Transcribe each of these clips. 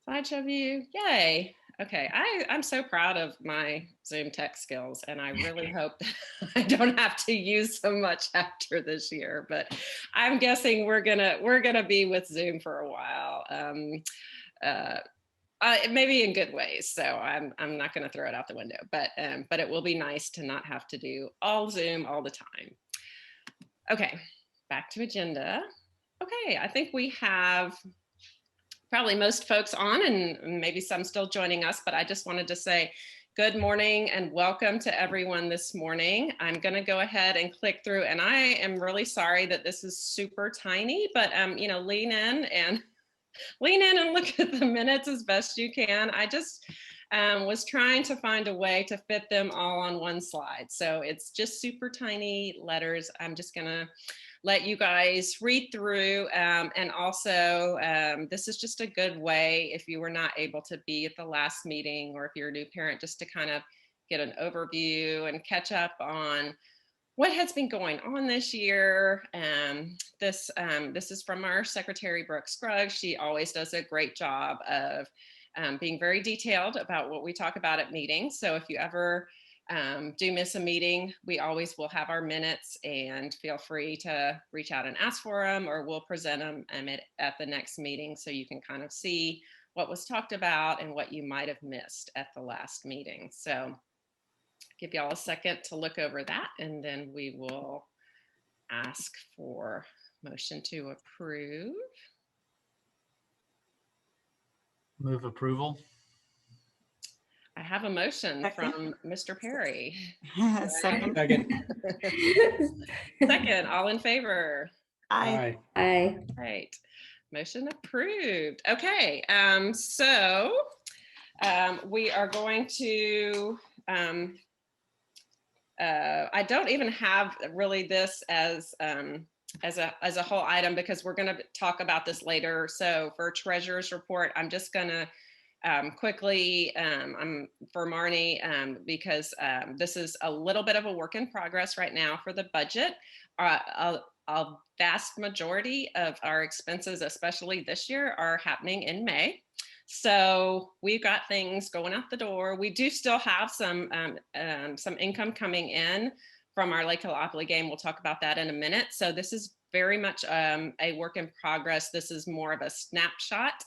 Slideshow view, yay. Okay, I'm so proud of my Zoom tech skills, and I really hope that I don't have to use so much after this year. But I'm guessing we're gonna be with Zoom for a while, uh, maybe in good ways. So I'm not gonna throw it out the window, but it will be nice to not have to do all Zoom all the time. Okay, back to agenda. Okay, I think we have probably most folks on and maybe some still joining us, but I just wanted to say good morning and welcome to everyone this morning. I'm going to go ahead and click through, and I am really sorry that this is super tiny, but lean in and look at the minutes as best you can. I just was trying to find a way to fit them all on one slide. So it's just super tiny letters. I'm just going to let you guys read through. And also, this is just a good way if you were not able to be at the last meeting, or if you're a new parent, just to kind of get an overview and catch up on what has been going on this year. This is from our secretary, Brooke Scruggs. She always does a great job of being very detailed about what we talk about at meetings. So if you ever do miss a meeting, we always will have our minutes, and feel free to reach out and ask for them, or we'll present them at the next meeting so you can kind of see what was talked about and what you might have missed at the last meeting. So give y'all a second to look over that, and then we will ask for motion to approve. Move approval. I have a motion from Mr. Perry. Second. Second, all in favor? Aye. Aye. Right, motion approved. Okay, so we are going to, I don't even have really this as a whole item, because we're going to talk about this later. So for treasurer's report, I'm just going to quickly for Marnie, because this is a little bit of a work in progress right now for the budget. A vast majority of our expenses, especially this year, are happening in May. So we've got things going out the door. We do still have some income coming in from our Lake Hill game. We'll talk about that in a minute. So this is very much a work in progress. This is more of a snapshot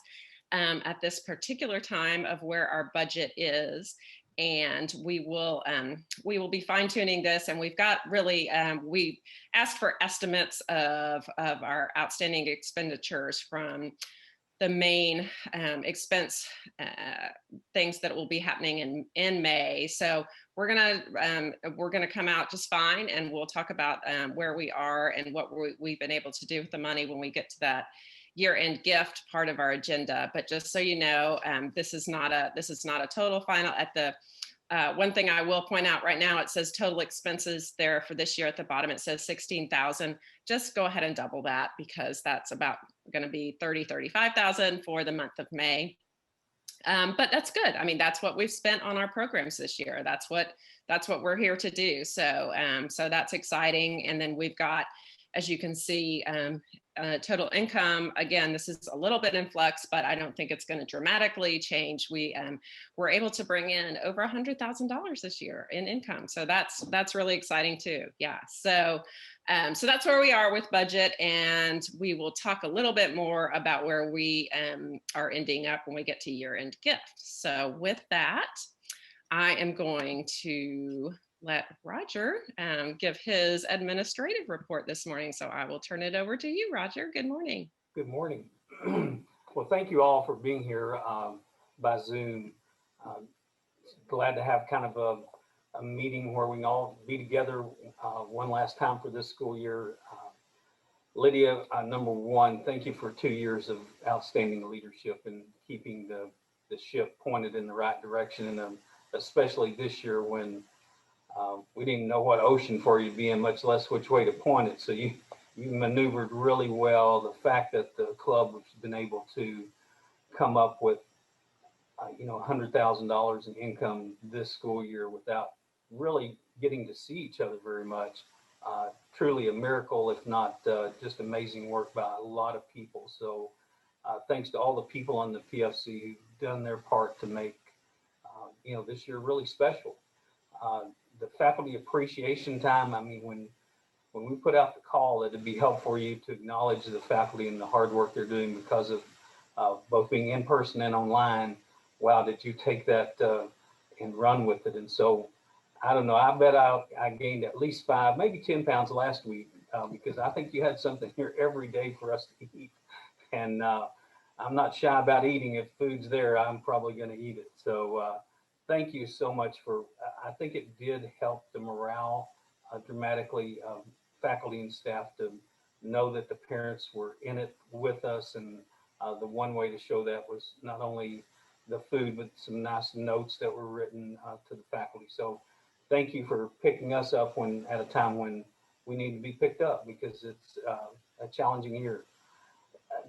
at this particular time of where our budget is. And we will be fine tuning this. And we've got really, we asked for estimates of our outstanding expenditures from the main expense things that will be happening in May. So we're gonna come out just fine, and we'll talk about where we are and what we've been able to do with the money when we get to that year-end gift part of our agenda. But just so you know, this is not a total final. At the one thing I will point out right now, it says total expenses there for this year at the bottom. It says 16,000. Just go ahead and double that, because that's about going to be 35,000 for the month of May. But that's good. I mean, that's what we've spent on our programs this year. That's what we're here to do. So so that's exciting. And then we've got, as you can see, total income. Again, this is a little bit in flux, but I don't think it's going to dramatically change. We were able to bring in over $100,000 this year in income, so that's really exciting too. Yeah, so so that's where we are with budget, and we will talk a little bit more about where we are ending up when we get to year-end gift. So with that, I am going to let Roger give his administrative report this morning. So I will turn it over to you, Roger. Good morning. Good morning. Well, thank you all for being here by Zoom. Glad to have kind of a meeting where we can all be together one last time for this school year. Lydia, number one, thank you for 2 years of outstanding leadership and keeping the ship pointed in the right direction, and especially this year when we didn't know what ocean for you to be in, much less which way to point it. So you maneuvered really well. The fact that the club has been able to come up with, $100,000 in income this school year without really getting to see each other very much, truly a miracle, if not just amazing work by a lot of people. So thanks to all the people on the PFC who've done their part to make this year really special. The faculty appreciation time, I mean, when we put out the call, it'd be helpful for you to acknowledge the faculty and the hard work they're doing because of both being in person and online. Wow, did you take that and run with it? And so, I don't know, I bet I gained at least 5, maybe 10 pounds last week because I think you had something here every day for us to eat. And I'm not shy about eating. If food's there, I'm probably going to eat it. So thank you so much for, I think it did help the morale dramatically, faculty and staff to know that the parents were in it with us. And the one way to show that was not only the food, but some nice notes that were written to the faculty. So thank you for picking us up at a time when we need to be picked up because it's a challenging year.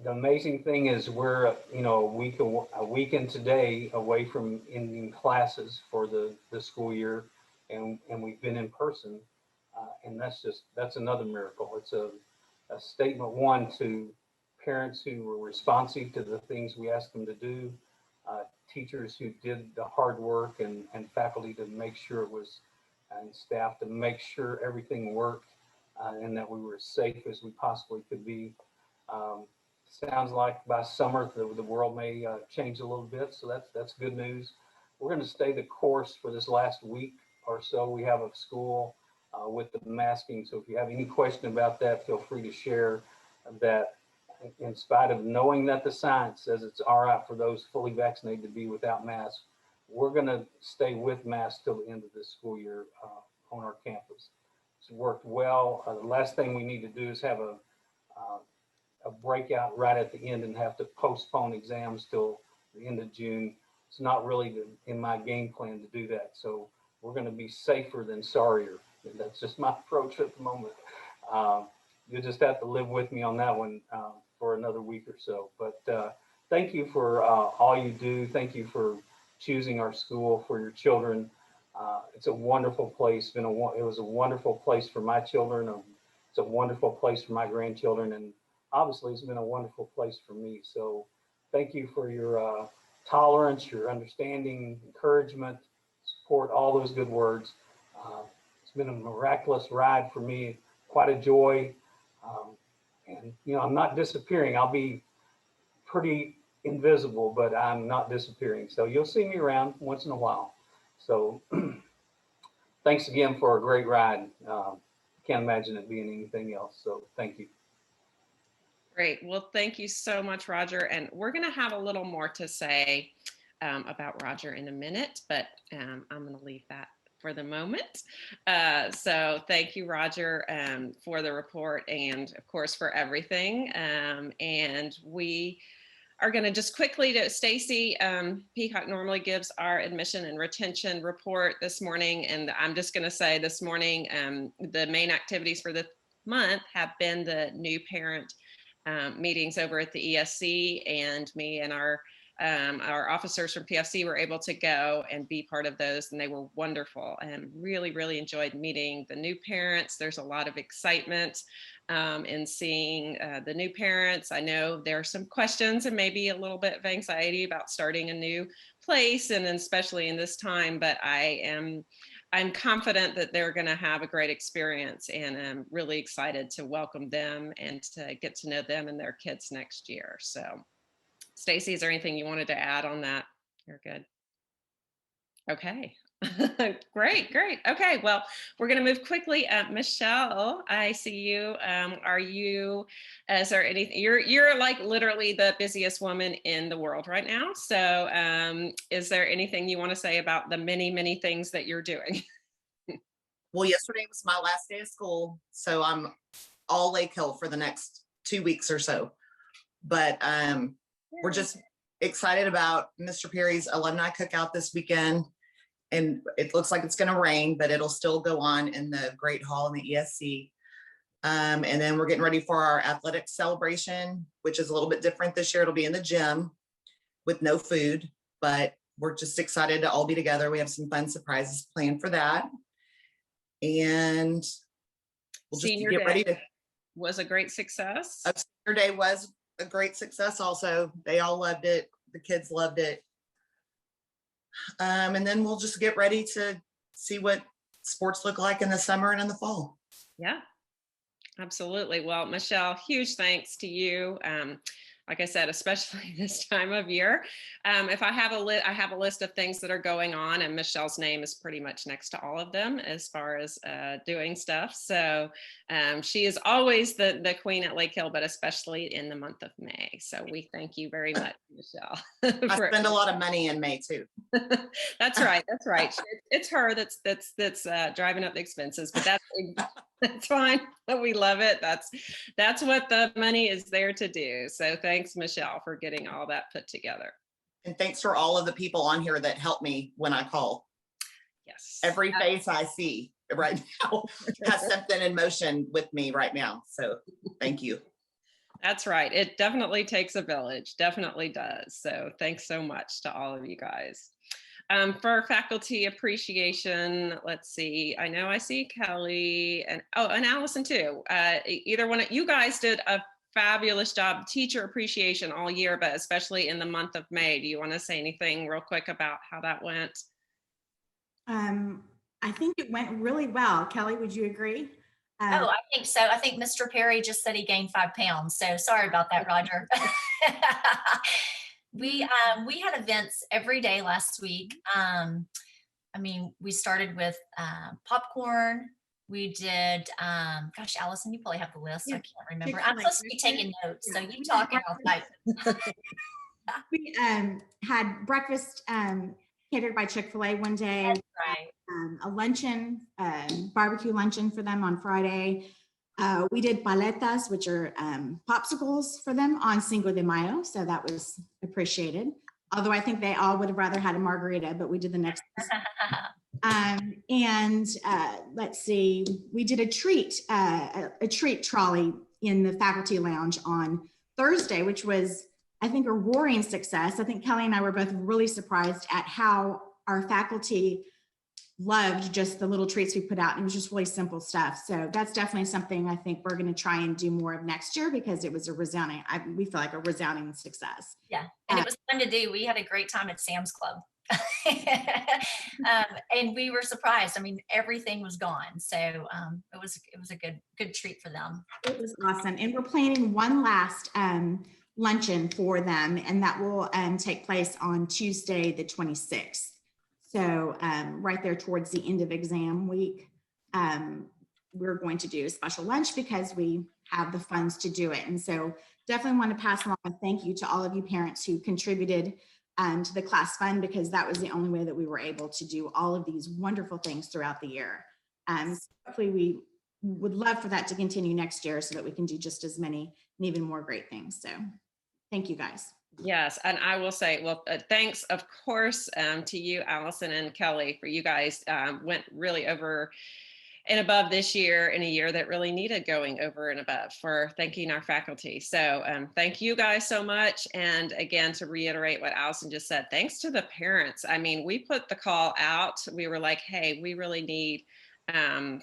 The amazing thing is we're a weekend today away from ending classes for the school year, and we've been in person, and that's another miracle. It's a statement, one, to parents who were responsive to the things we asked them to do, teachers who did the hard work, and faculty to make sure it was, and staff to make sure everything worked, and that we were as safe as we possibly could be. Sounds like by summer the world may change a little bit, so that's good news. We're going to stay the course for this last week or so. We have a school with the masking, so if you have any question about that, feel free to share that. In spite of knowing that the science says it's all right for those fully vaccinated to be without masks, we're going to stay with masks till the end of this school year on our campus. It's worked well. The last thing we need to do is have a breakout right at the end and have to postpone exams till the end of June. It's not really in my game plan to do that. So we're going to be safer than sorrier. And that's just my approach at the moment. You'll just have to live with me on that one for another week or so. But thank you for all you do. Thank you for choosing our school for your children. It's a wonderful place. It was a wonderful place for my children. It's a wonderful place for my grandchildren. And obviously, it's been a wonderful place for me. So thank you for your tolerance, your understanding, encouragement, support, all those good words. It's been a miraculous ride for me, quite a joy. And, I'm not disappearing. I'll be pretty invisible, but I'm not disappearing. So you'll see me around once in a while. So thanks again for a great ride. Can't imagine it being anything else. So thank you. Great. Well, thank you so much, Roger. And we're going to have a little more to say about Roger in a minute, but I'm going to leave that for the moment. So thank you, Roger, for the report and, of course, for everything. And we are going to just quickly to Stacy. Peacock normally gives our admission and retention report this morning. And I'm just going to say this morning, the main activities for the month have been the new parent meetings over at the ESC, and me and our officers from PFC were able to go and be part of those, and they were wonderful and really enjoyed meeting the new parents. There's a lot of excitement in seeing the new parents. I know there are some questions and maybe a little bit of anxiety about starting a new place, and especially in this time, but I'm confident that they're going to have a great experience, and I'm really excited to welcome them and to get to know them and their kids next year. So Stacy, is there anything you wanted to add on that? You're good. Okay. Great. Okay, well, we're going to move quickly. Michelle, I see you. Is there anything, you're like literally the busiest woman in the world right now. So is there anything you want to say about the many things that you're doing? Well, yesterday was my last day of school, so I'm all Lake Hill for the next 2 weeks or so. But we're just excited about Mr. Perry's alumni cookout this weekend. And it looks like it's going to rain, but it'll still go on in the Great Hall in the ESC. And then we're getting ready for our athletics celebration, which is a little bit different this year. It'll be in the gym with no food, but we're just excited to all be together. We have some fun surprises planned for that. And we'll just Senior get ready to. was a great success. Senior day was a great success also. They all loved it. The kids loved it. And then we'll just get ready to see what sports look like in the summer and in the fall. Yeah, absolutely. Well, Michelle, huge thanks to you. Like I said, especially this time of year. If I have I have a list of things that are going on, and Michelle's name is pretty much next to all of them as far as doing stuff. So she is always the queen at Lake Hill, but especially in the month of May. So we thank you very much, Michelle. I spend a lot of money in May too. That's right. That's right. It's her that's driving up the expenses, but that's fine. We love it. That's what the money is there to do. So thanks, Michelle, for getting all that put together. And thanks for all of the people on here that help me when I call. Yes. Every face I see right now has something in motion with me right now. So thank you. That's right. It definitely takes a village. Definitely does. So thanks so much to all of you guys. For faculty appreciation, let's see. I know I see Kelly and Allison too. Either one of you guys did a fabulous job, teacher appreciation all year, but especially in the month of May. Do you want to say anything real quick about how that went? I think it went really well. Kelly, would you agree? Oh, I think so. I think Mr. Perry just said he gained 5 pounds. So sorry about that, Roger. We had events every day last week. I mean, we started with popcorn. We did, gosh, Allison, you probably have the list. Yeah. I can't remember. I'm supposed to be taking notes. So you talk and I'll type. We had breakfast catered by Chick-fil-A one day. That's right. A luncheon, barbecue luncheon for them on Friday. We did paletas, which are popsicles for them on Cinco de Mayo. So that was appreciated. Although I think they all would have rather had a margarita, but we did the next. Let's see, we did a treat trolley in the faculty lounge on Thursday, which was, I think, a roaring success. I think Kelly and I were both really surprised at how our faculty loved just the little treats we put out. And it was just really simple stuff. So that's definitely something I think we're going to try and do more of next year, because it was we feel like a resounding success. Yeah. And it was fun to do. We had a great time at Sam's Club. And we were surprised. I mean, everything was gone. So it was a good treat for them. It was awesome. And we're planning one last luncheon for them, and that will take place on Tuesday, the 26th. So right there towards the end of exam week, we're going to do a special lunch because we have the funds to do it. And so definitely want to pass along a thank you to all of you parents who contributed to the class fund, because that was the only way that we were able to do all of these wonderful things throughout the year. So hopefully we would love for that to continue next year so that we can do just as many and even more great things. So thank you guys. Yes, and I will say, well, thanks, of course, to you, Allison and Kelly, for you guys went really over and above this year, in a year that really needed going over and above, for thanking our faculty. So thank you guys so much. And again, to reiterate what Allison just said, thanks to the parents. I mean, we put the call out. We were like, hey, we really need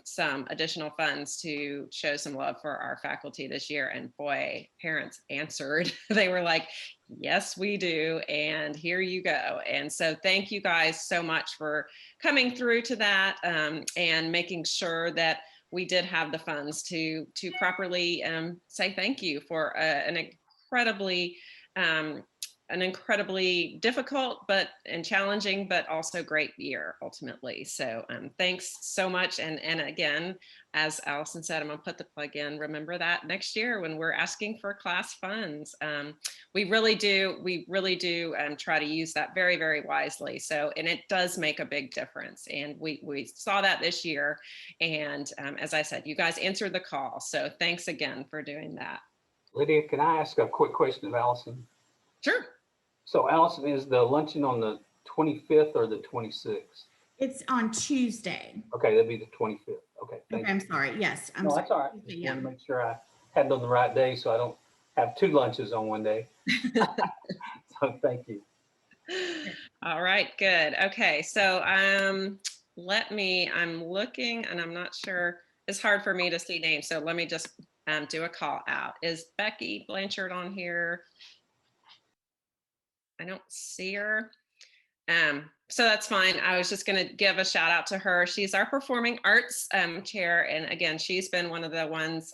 some additional funds to show some love for our faculty this year. And boy, parents answered. They were like, yes, we do. And here you go. And so thank you guys so much for coming through to that and making sure that we did have the funds to properly say thank you for an incredibly difficult and challenging, but also great year ultimately. So thanks so much. And again, as Allison said, I'm gonna put the plug in. Remember that next year when we're asking for class funds, we really do try to use that very, very wisely. So, and it does make a big difference. And we saw that this year. And as I said, you guys answered the call. So thanks again for doing that. Lydia, can I ask a quick question of Allison? Sure. So Allison, is the luncheon on the 25th or the 26th? It's on Tuesday. Okay, that'd be the 25th. Okay, thank you. I'm sorry. Yes, I'm No, sorry. that's all right. Just Yeah. want to make sure I had it on the right day so I don't have 2 lunches on one day. So thank you. All right, good. Okay, so I'm looking and I'm not sure, it's hard for me to see names. So let me just do a call out. Is Becky Blanchard on here? I don't see her. So that's fine. I was just going to give a shout out to her. She's our performing arts chair. And again, she's been one of the ones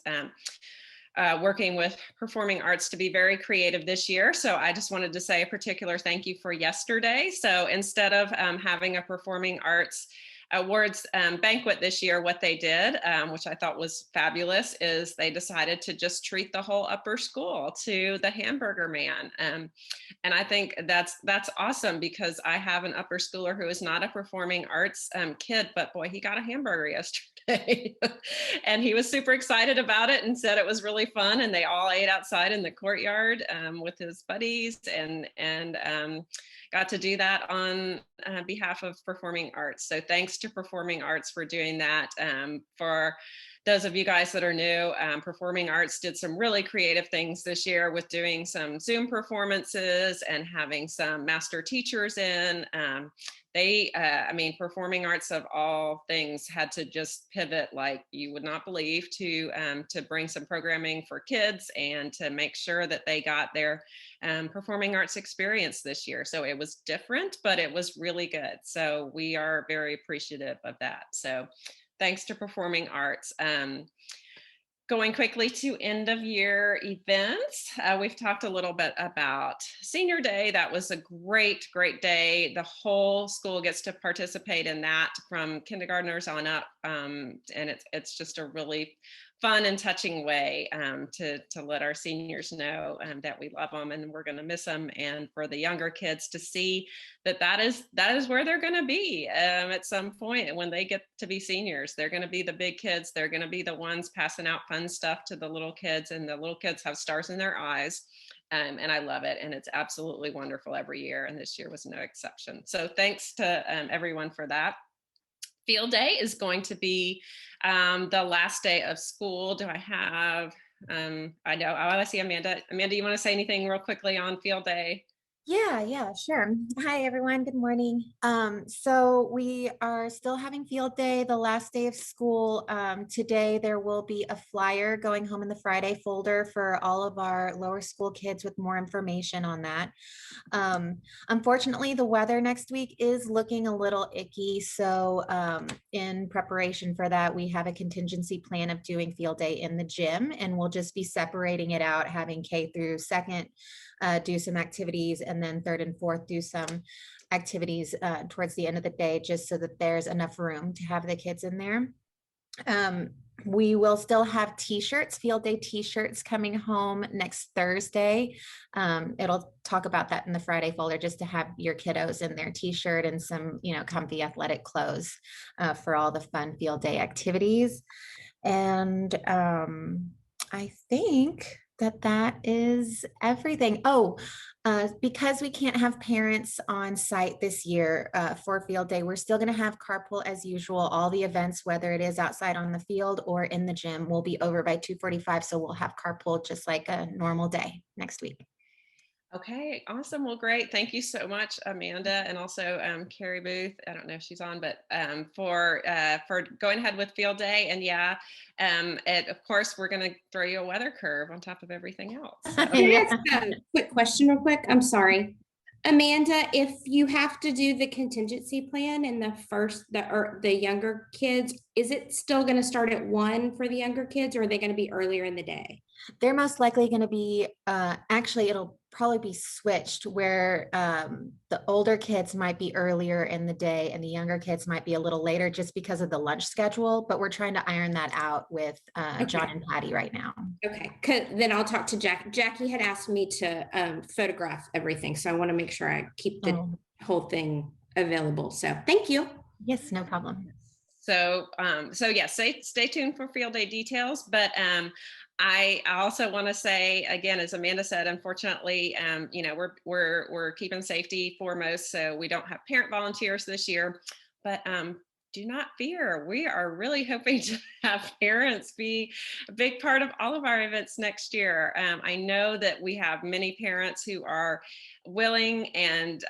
working with performing arts to be very creative this year. So I just wanted to say a particular thank you for yesterday. So instead of having a performing arts awards banquet this year, what they did, which I thought was fabulous, is they decided to just treat the whole upper school to the Hamburger Man. And I think that's awesome, because I have an upper schooler who is not a performing arts kid, but boy, he got a hamburger yesterday. And he was super excited about it and said it was really fun. And they all ate outside in the courtyard with his buddies, and got to do that on behalf of performing arts. So thanks to performing arts for doing that. For those of you guys that are new, performing arts did some really creative things this year with doing some Zoom performances and having some master teachers in. I mean, performing arts of all things had to just pivot like you would not believe to bring some programming for kids and to make sure that they got their performing arts experience this year. So it was different, but it was really good. So we are very appreciative of that. So thanks to performing arts. Going quickly to end of year events, we've talked a little bit about Senior Day. That was a great, great day. The whole school gets to participate in that from kindergartners on up. And it's just a really fun and touching way to let our seniors know that we love them and we're going to miss them. And for the younger kids to see that is where they're going to be at some point when they get to be seniors. They're going to be the big kids. They're going to be the ones passing out fun stuff to the little kids, and the little kids have stars in their eyes. And I love it. And it's absolutely wonderful every year. And this year was no exception. So thanks to everyone for that. Field day is going to be the last day of school. Do I have, I know, I see Amanda. Amanda, you want to say anything real quickly on field day? Yeah, sure. Hi, everyone. Good morning. So we are still having field day, the last day of school. Today, there will be a flyer going home in the Friday folder for all of our lower school kids with more information on that. Unfortunately, the weather next week is looking a little icky. So in preparation for that, we have a contingency plan of doing field day in the gym, and we'll just be separating it out, having K through second do some activities, and then third and fourth do some activities towards the end of the day, just so that there's enough room to have the kids in there. We will still have t-shirts, field day t-shirts coming home next Thursday. It'll talk about that in the Friday folder, just to have your kiddos in their t-shirt and some, comfy athletic clothes for all the fun field day activities. And I think that is everything. Oh, because we can't have parents on site this year for field day, we're still going to have carpool as usual. All the events, whether it is outside on the field or in the gym, will be over by 2:45. So we'll have carpool just like a normal day next week. Okay, awesome. Well, great. Thank you so much, Amanda, and also Carrie Booth. I don't know if she's on, but for going ahead with field day. And of course, we're going to throw you a weather curve on top of everything else. So. Can I ask a quick question real quick? I'm sorry. Amanda, if you have to do the contingency plan in the younger kids, is it still going to start at 1 for the younger kids, or are they going to be earlier in the day? They're most likely going to be, actually, it'll probably be switched, where the older kids might be earlier in the day and the younger kids might be a little later, just because of the lunch schedule. But we're trying to iron that out with John and Patty right now. Okay, then I'll talk to Jackie. Jackie had asked me to photograph everything, so I want to make sure I keep the whole thing available. So thank you. Yes, no problem. So yes, stay tuned for field day details. But I also want to say again, as Amanda said, unfortunately, we're keeping safety foremost, so we don't have parent volunteers this year. But do not fear. We are really hoping to have parents be a big part of all of our events next year. I know that we have many parents who are willing and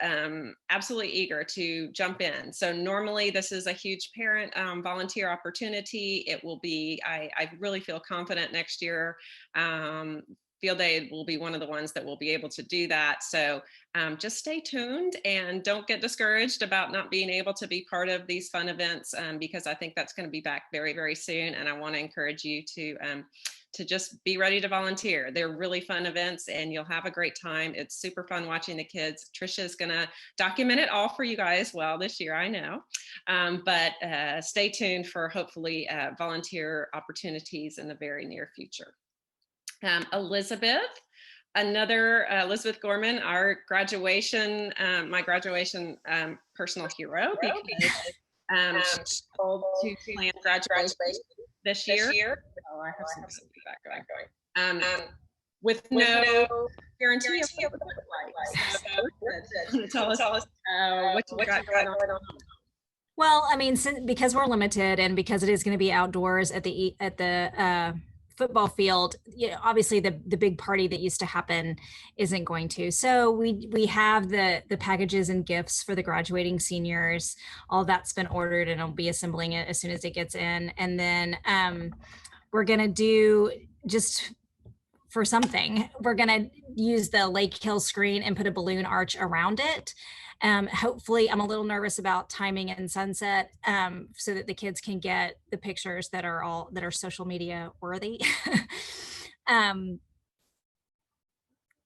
absolutely eager to jump in. So normally this is a huge parent volunteer opportunity. It will be, I really feel confident next year. Field Day will be one of the ones that will be able to do that. So just stay tuned and don't get discouraged about not being able to be part of these fun events, because I think that's going to be back very, very soon. And I want to encourage you to just be ready to volunteer. They're really fun events and you'll have a great time. It's super fun watching the kids. Trisha is going to document it all for you guys well this year, I know. But stay tuned for hopefully volunteer opportunities in the very near future. Elizabeth Gorman, our graduation, my graduation personal hero, because she's told to plan graduation this year. Oh, I have some feedback going. With no guarantee of what it looks like. So, tell us what you got going on. Well, I mean, because we're limited and because it is going to be outdoors at the football field, you know, obviously the big party that used to happen isn't going to. So we have the packages and gifts for the graduating seniors. All that's been ordered and I'll be assembling it as soon as it gets in. And then we're going to do, just for something, we're going to use the Lake Hill screen and put a balloon arch around it. Hopefully, I'm a little nervous about timing and sunset, so that the kids can get the pictures that are social media worthy.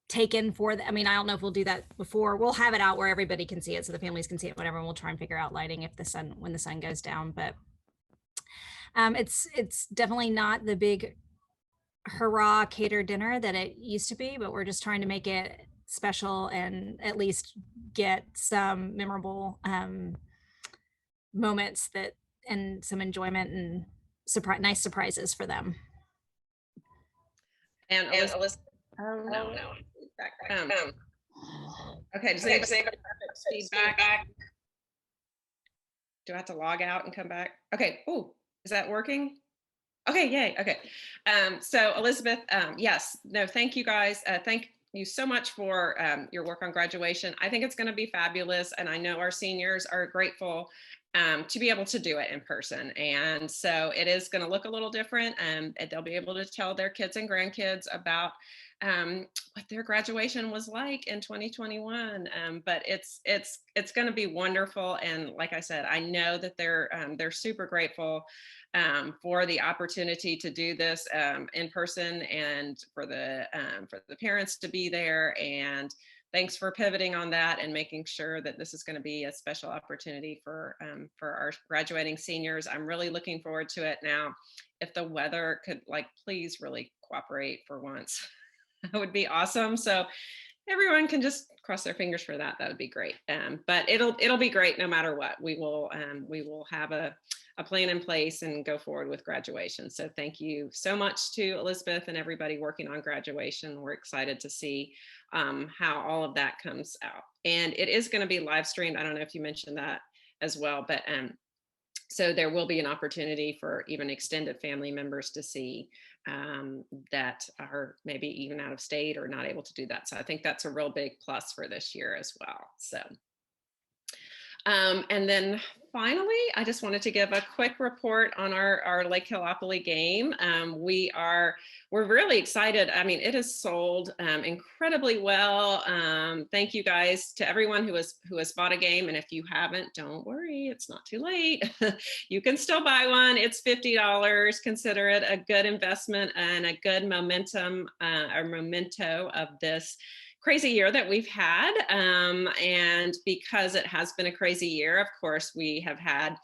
Taken for the, I mean, I don't know if we'll do that before. We'll have it out where everybody can see it, so the families can see it, whatever. And we'll try and figure out lighting when the sun goes down. But it's definitely not the big hurrah catered dinner that it used to be, but we're just trying to make it special and at least get some memorable moments and some enjoyment and nice surprises for them. And Alyssa, no. Okay, does anybody have feedback? Do I have to log out and come back? Okay. Oh, is that working? Okay, yay. Okay. So Elizabeth, yes, no, thank you guys. Thank you so much for your work on graduation. I think it's going to be fabulous. And I know our seniors are grateful to be able to do it in person. And so it is going to look a little different, and they'll be able to tell their kids and grandkids about what their graduation was like in 2021. But it's going to be wonderful. And like I said, I know that they're super grateful for the opportunity to do this in person, and for the parents to be there. And thanks for pivoting on that and making sure that this is going to be a special opportunity for our graduating seniors. I'm really looking forward to it now. If the weather could please really cooperate for once, that would be awesome. So everyone can just cross their fingers for that. That would be great. But it'll be great no matter what. We will have a plan in place and go forward with graduation. So thank you so much to Elizabeth and everybody working on graduation. We're excited to see how all of that comes out. And it is going to be live streamed. I don't know if you mentioned that as well, but so there will be an opportunity for even extended family members to see that are maybe even out of state or not able to do that. So I think that's a real big plus for this year as well. So. And then finally, I just wanted to give a quick report on our Lake Hillopoly game. We're really excited. I mean, it has sold incredibly well. Thank you guys to everyone who has bought a game. And if you haven't, don't worry, it's not too late. You can still buy one. It's $50. Consider it a good investment and a good memento of this crazy year that we've had. And because it has been a crazy year, of course, we have had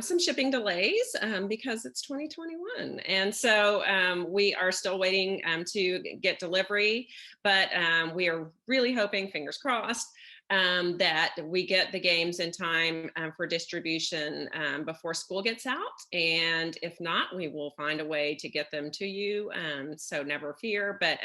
some shipping delays because it's 2021. And so we are still waiting to get delivery, but we are really hoping, fingers crossed, that we get the games in time for distribution before school gets out. And if not, we will find a way to get them to you. So never fear, but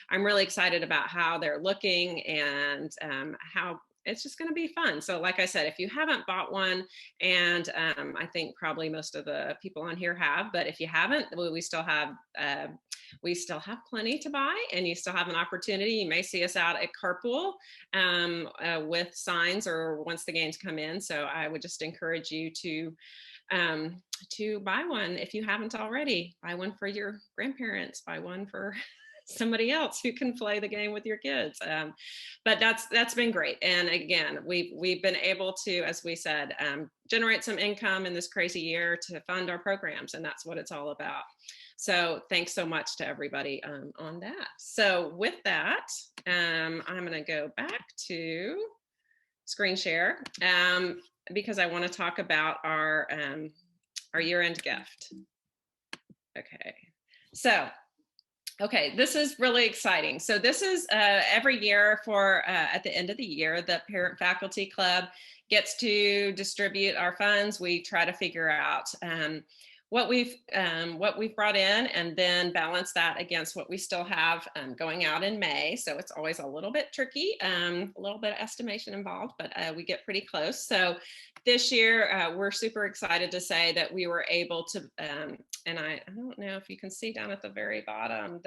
I'm really excited about how they're looking and how it's just going to be fun. So like I said, if you haven't bought one, and I think probably most of the people on here have, but if you haven't, we still have plenty to buy, and you still have an opportunity. You may see us out at Carpool with signs or once the games come in. So I would just encourage you to buy one if you haven't already. Buy one for your grandparents, buy one for somebody else who can play the game with your kids. But that's been great. And again, we've been able to, as we said, generate some income in this crazy year to fund our programs, and that's what it's all about. So thanks so much to everybody on that. So with that, I'm going to go back to screen share because I want to talk about our year-end gift. Okay, so this is really exciting. So this is every year for at the end of the year, the Parent Faculty Club gets to distribute our funds. We try to figure out what we've brought in, and then balance that against what we still have going out in May. So it's always a little bit tricky, a little bit of estimation involved, but we get pretty close. So this year, we're super excited to say that we were able to, and I don't know if you can see down at the very bottom,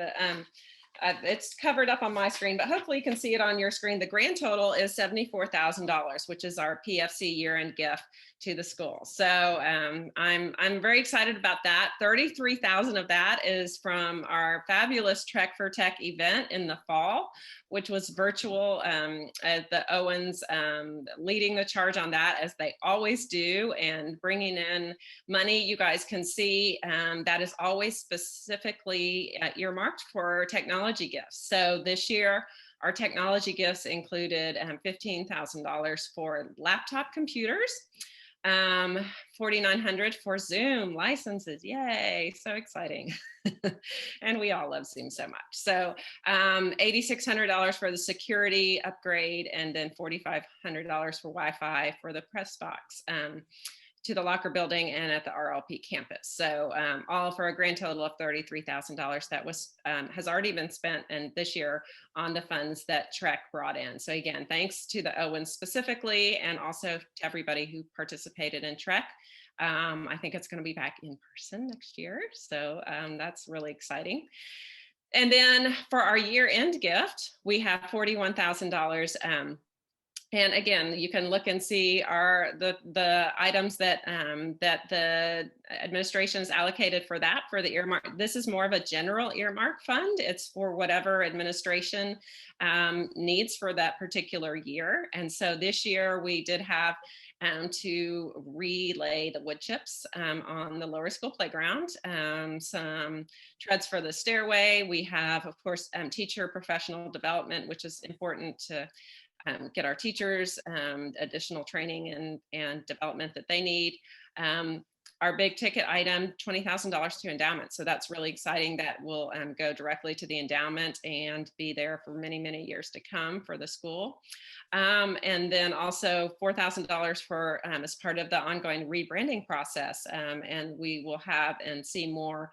it's covered up on my screen, but hopefully you can see it on your screen. The grand total is $74,000, which is our PFC year-end gift to the school. So I'm very excited about that. 33,000 of that is from our fabulous Trek for Tech event in the fall, which was virtual. The Owens leading the charge on that, as they always do, and bringing in money. You guys can see that is always specifically earmarked for technology gifts. So this year, our technology gifts included $15,000 for laptop computers, $4,900 for Zoom licenses. Yay, so exciting. And we all love Zoom so much. So $8,600 for the security upgrade, and then $4,500 for Wi-Fi for the press box to the locker building and at the RLP campus. So all for a grand total of $33,000 that was has already been spent, and this year on the funds that Trek brought in. So again, thanks to the Owens specifically, and also to everybody who participated in Trek. I think it's going to be back in person next year. So that's really exciting. And then for our year-end gift, we have $41,000. And again, you can look and see the items that that the administration has allocated for that, for the earmark. This is more of a general earmark fund. It's for whatever administration needs for that particular year. And so this year we did have to relay the wood chips on the lower school playground, some treads for the stairway. We have, of course, teacher professional development, which is important to get our teachers additional training and development that they need. Our big ticket item, $20,000 to endowment. So that's really exciting. That will go directly to the endowment and be there for many, many years to come for the school. And then also $4,000 for as part of the ongoing rebranding process. And we will have and see more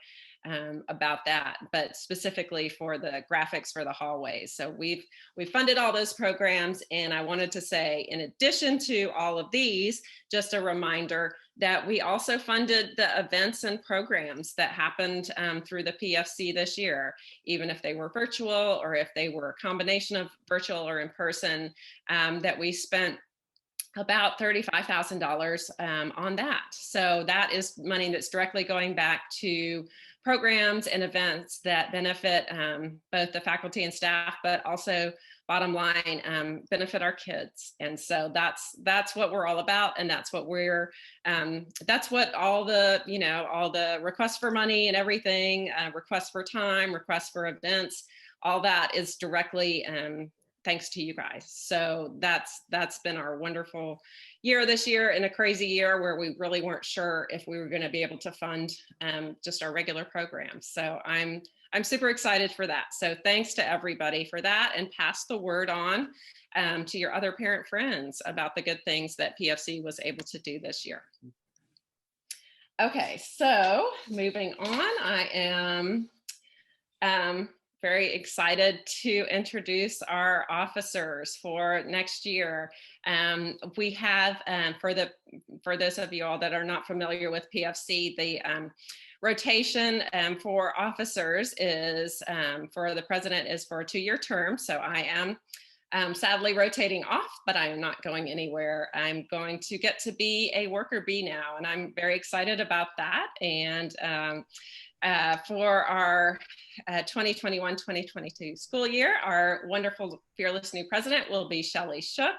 about that, but specifically for the graphics for the hallways. So we've funded all those programs, and I wanted to say, in addition to all of these, just a reminder that we also funded the events and programs that happened through the PFC this year, even if they were virtual or if they were a combination of virtual or in person, that we spent about $35,000 on that. So that is money that's directly going back to programs and events that benefit both the faculty and staff, but also, bottom line, benefit our kids. And so that's what we're all about, and that's what that's what all the requests for money and everything, requests for time, requests for events, all that is directly thanks to you guys. So that's been our wonderful year this year, in a crazy year where we really weren't sure if we were going to be able to fund just our regular programs. So I'm super excited for that. So thanks to everybody for that, and pass the word on to your other parent friends about the good things that PFC was able to do this year. Okay, so moving on, I am very excited to introduce our officers for next year. We have, for those of you all that are not familiar with PFC, the rotation for officers is, for the president is for a 2-year term. So I am sadly rotating off, but I am not going anywhere. I'm going to get to be a worker bee now, and I'm very excited about that. And for our 2021-2022 school year, our wonderful fearless new president will be Shelley Shook.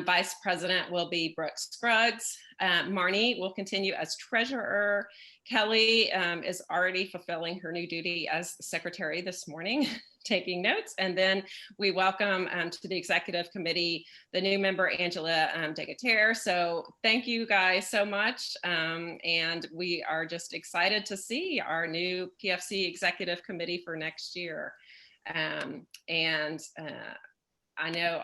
Vice President will be Brooke Scruggs. Marnie will continue as treasurer. Kelly is already fulfilling her new duty as secretary this morning, taking notes. And then we welcome to the executive committee the new member, Angela Degatere. So thank you guys so much. And we are just excited to see our new PFC executive committee for next year. I know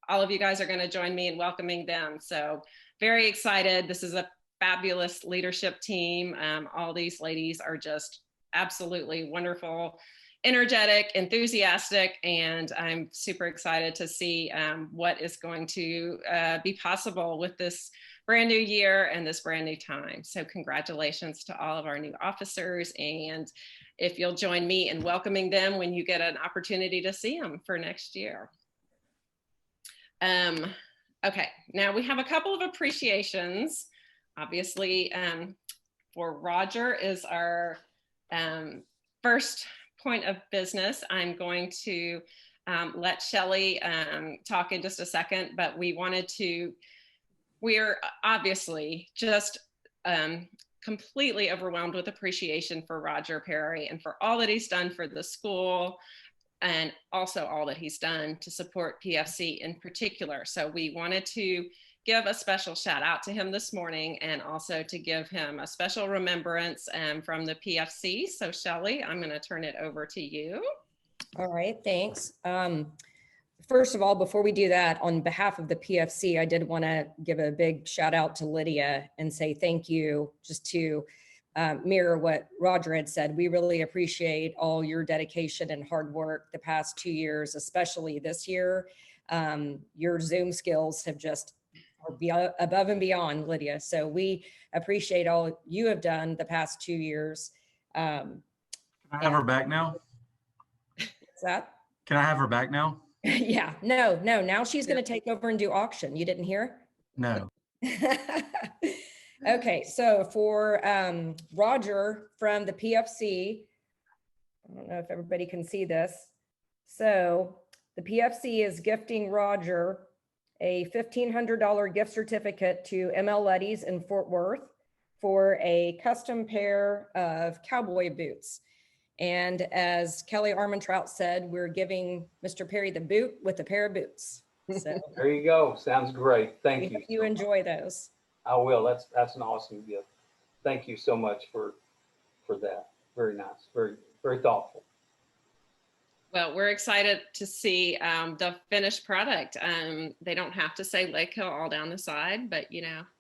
all of you guys are going to join me in welcoming them. So very excited. This is a fabulous leadership team. All these ladies are just absolutely wonderful, energetic, enthusiastic, and I'm super excited to see what is going to be possible with this brand new year and this brand new time. So congratulations to all of our new officers, and if you'll join me in welcoming them when you get an opportunity to see them for next year. Okay, now we have a couple of appreciations. Obviously, for Roger is our first point of business. I'm going to let Shelley talk in just a second, but we're obviously just completely overwhelmed with appreciation for Roger Perry and for all that he's done for the school, and also all that he's done to support PFC in particular. So we wanted to give a special shout out to him this morning, and also to give him a special remembrance from the PFC. So Shelley, I'm going to turn it over to you. All right, thanks. First of all, before we do that, on behalf of the PFC, I did want to give a big shout out to Lydia and say thank you, just to mirror what Roger had said. We really appreciate all your dedication and hard work the past 2 years, especially this year. Your Zoom skills have just are above and beyond, Lydia. So we appreciate all you have done the past 2 years. Can I have her back now? What's that? Can I have her back now? Yeah, no, now she's going to take over and do auction. You didn't hear? No. Okay, so for Roger from the PFC, I don't know if everybody can see this. So the PFC is gifting Roger a $1,500 gift certificate to ML Luddy's in Fort Worth for a custom pair of cowboy boots. And as Kelly Armentrout said, we're giving Mr. Perry the boot with a pair of boots. So There you go. Sounds great. Thank you. you enjoy those. I will. That's an awesome gift. Thank you so much for that. Very nice. Very, very thoughtful. Well, we're excited to see the finished product. They don't have to say Lake Hill all down the side, but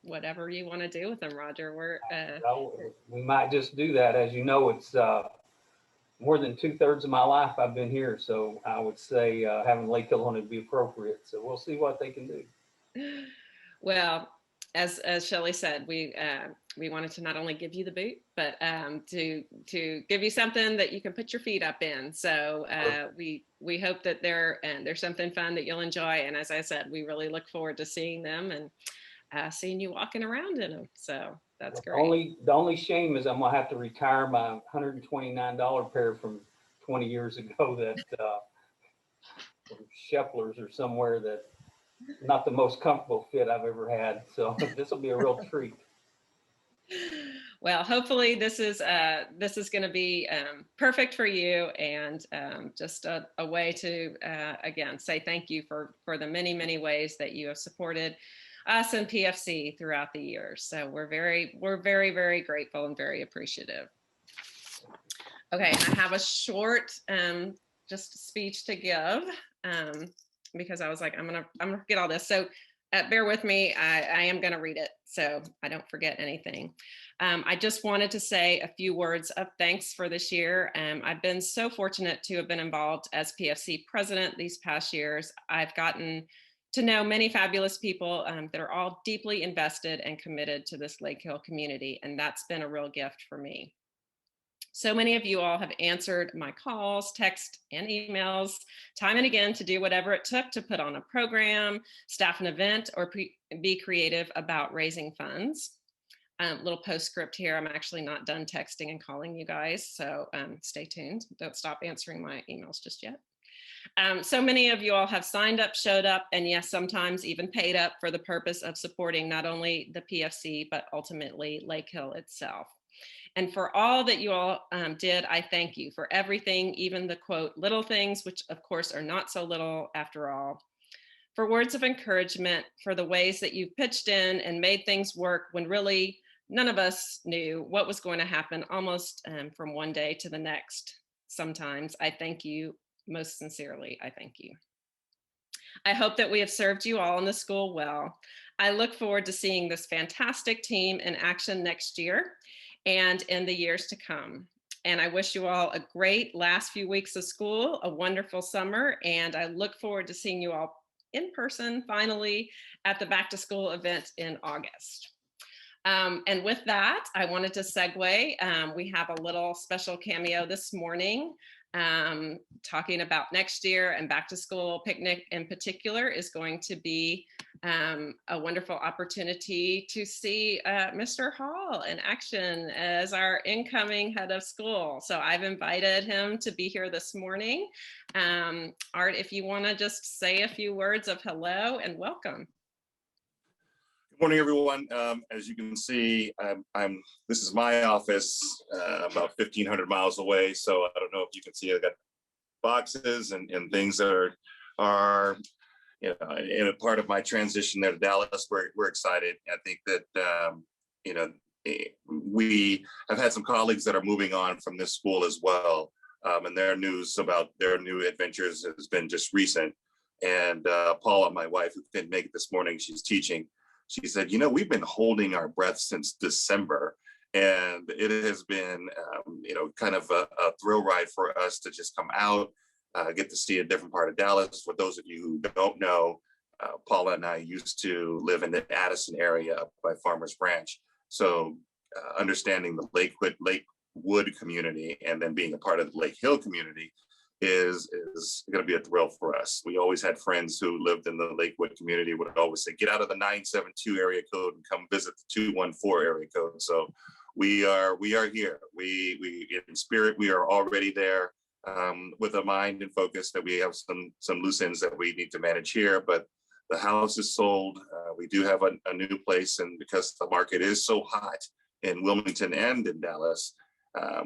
whatever you want to do with them, Roger, We might just do that. As you know, it's more than 2/3 of my life I've been here. So I would say having Lake Hill on it would be appropriate. So we'll see what they can do. Well, as Shelley said, we wanted to not only give you the boot, but to give you something that you can put your feet up in. So we hope that there's something fun that you'll enjoy. And as I said, we really look forward to seeing them and seeing you walking around in them. So that's great. The only shame is I'm gonna have to retire my $129 pair from 20 years ago that from Scheffler's or somewhere that not the most comfortable fit I've ever had. So this will be a real treat. Well, hopefully this is going to be perfect for you, and just a way to again say thank you for the many, many ways that you have supported us and PFC throughout the years. So we're very, very grateful and very appreciative. Okay, and I have a short just speech to give because I was like, I'm gonna get all this. So bear with me. I am going to read it so I don't forget anything. I just wanted to say a few words of thanks for this year. I've been so fortunate to have been involved as PFC president these past years. I've gotten to know many fabulous people that are all deeply invested and committed to this Lake Hill community, and that's been a real gift for me. So many of you all have answered my calls, texts, and emails time and again to do whatever it took to put on a program, staff an event, or be creative about raising funds. Little postscript here, I'm actually not done texting and calling you guys, so stay tuned. Don't stop answering my emails just yet. So many of you all have signed up, showed up, and yes, sometimes even paid up for the purpose of supporting not only the PFC, but ultimately Lake Hill itself. And for all that you all did, I thank you for everything, even the quote, little things, which of course are not so little after all. For words of encouragement, for the ways that you've pitched in and made things work when really none of us knew what was going to happen almost from one day to the next. Sometimes I thank you most sincerely. I thank you. I hope that we have served you all in the school well. I look forward to seeing this fantastic team in action next year and in the years to come. And I wish you all a great last few weeks of school, a wonderful summer, and I look forward to seeing you all in person finally at the back to school event in August. And with that, I wanted to segue. We have a little special cameo this morning talking about next year, and back to school picnic in particular is going to be a wonderful opportunity to see Mr. Hall in action as our incoming head of school. So I've invited him to be here this morning. Art, if you want to just say a few words of hello and welcome. Good morning, everyone. As you can see, this is my office, about 1,500 miles away. So I don't know if you can see, I got boxes and things that are in a part of my transition there to Dallas. We're excited. I think that we have had some colleagues that are moving on from this school as well, and their news about their new adventures has been just recent. And Paula, my wife, who couldn't make it this morning, she's teaching. She said, we've been holding our breath since December, and it has been, kind of a thrill ride for us to just come out, get to see a different part of Dallas. For those of you who don't know, Paula and I used to live in the Addison area up by Farmers Branch. So understanding the Lakewood community and then being a part of the Lake Hill community is going to be a thrill for us. We always had friends who lived in the Lakewood community would always say, get out of the 972 area code and come visit the 214 area code. So we are here. We in spirit, we are already there with a mind and focus that we have some loose ends that we need to manage here, but the house is sold. We do have a new place, and because the market is so hot in Wilmington and in Dallas,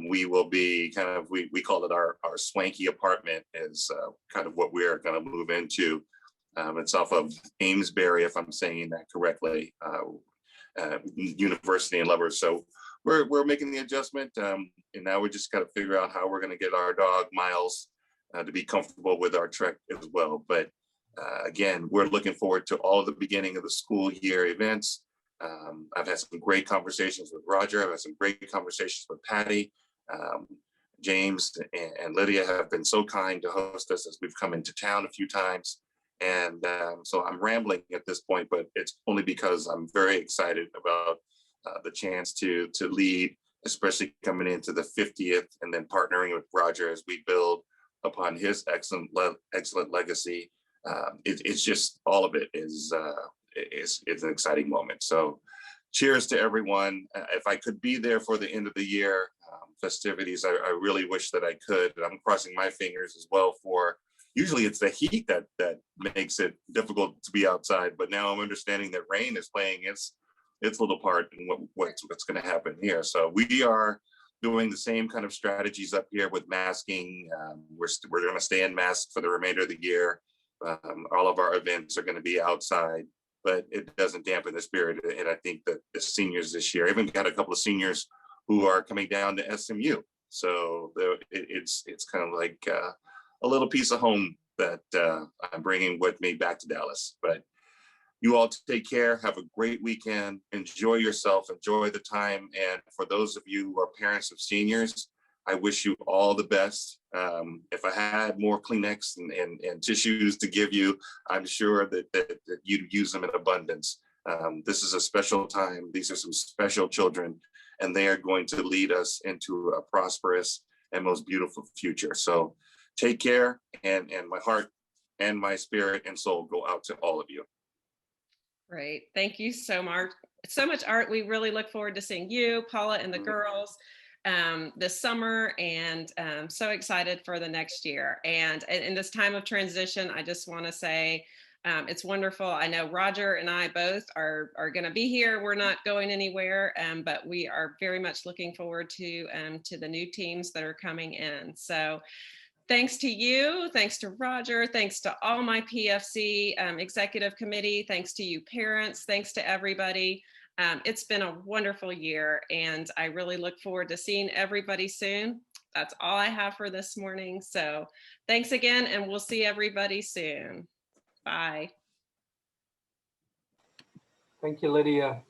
we will be kind of, we call it our swanky apartment is kind of what we're going to move into. It's off of Amesbury, if I'm saying that correctly, University and Lovers. So we're making the adjustment, and now we just got to figure out how we're going to get our dog Miles to be comfortable with our trek as well. But again, we're looking forward to all of the beginning of the school year events. I've had some great conversations with Roger. I've had some great conversations with Patty. James and Lydia have been so kind to host us as we've come into town a few times. And so I'm rambling at this point, but it's only because I'm very excited about the chance to lead, especially coming into the 50th and then partnering with Roger as we build upon his excellent legacy. It's just, all of it is an exciting moment. So cheers to everyone. If I could be there for the end of the year festivities, I really wish that I could. I'm crossing my fingers as well for, usually it's the heat that makes it difficult to be outside, but now I'm understanding that rain is playing its little part in what's going to happen here. So we are doing the same kind of strategies up here with masking. We're going to stay in masks for the remainder of the year. All of our events are going to be outside, but it doesn't dampen the spirit. And I think that the seniors this year, I even got a couple of seniors who are coming down to SMU. So it's kind of like a little piece of home that I'm bringing with me back to Dallas. But You all take care. Have a great weekend. Enjoy yourself. Enjoy the time. And for those of you who are parents of seniors, I wish you all the best. If I had more Kleenex and tissues to give you, I'm sure that you'd use them in abundance. This is a special time. These are some special children, and they are going to lead us into a prosperous and most beautiful future. So take care, and my heart and my spirit and soul go out to all of you. Great. Thank you so much. So much, Art. We really look forward to seeing you, Paula, and the girls this summer, and so excited for the next year. And in this time of transition, I just want to say it's wonderful. I know Roger and I both are going to be here. We're not going anywhere, but we are very much looking forward to the new teams that are coming in. So thanks to you, thanks to Roger, thanks to all my PFC executive committee, thanks to you parents, thanks to everybody. It's been a wonderful year, and I really look forward to seeing everybody soon. That's all I have for this morning. So thanks again, and we'll see everybody soon. Bye. Thank you, Lydia.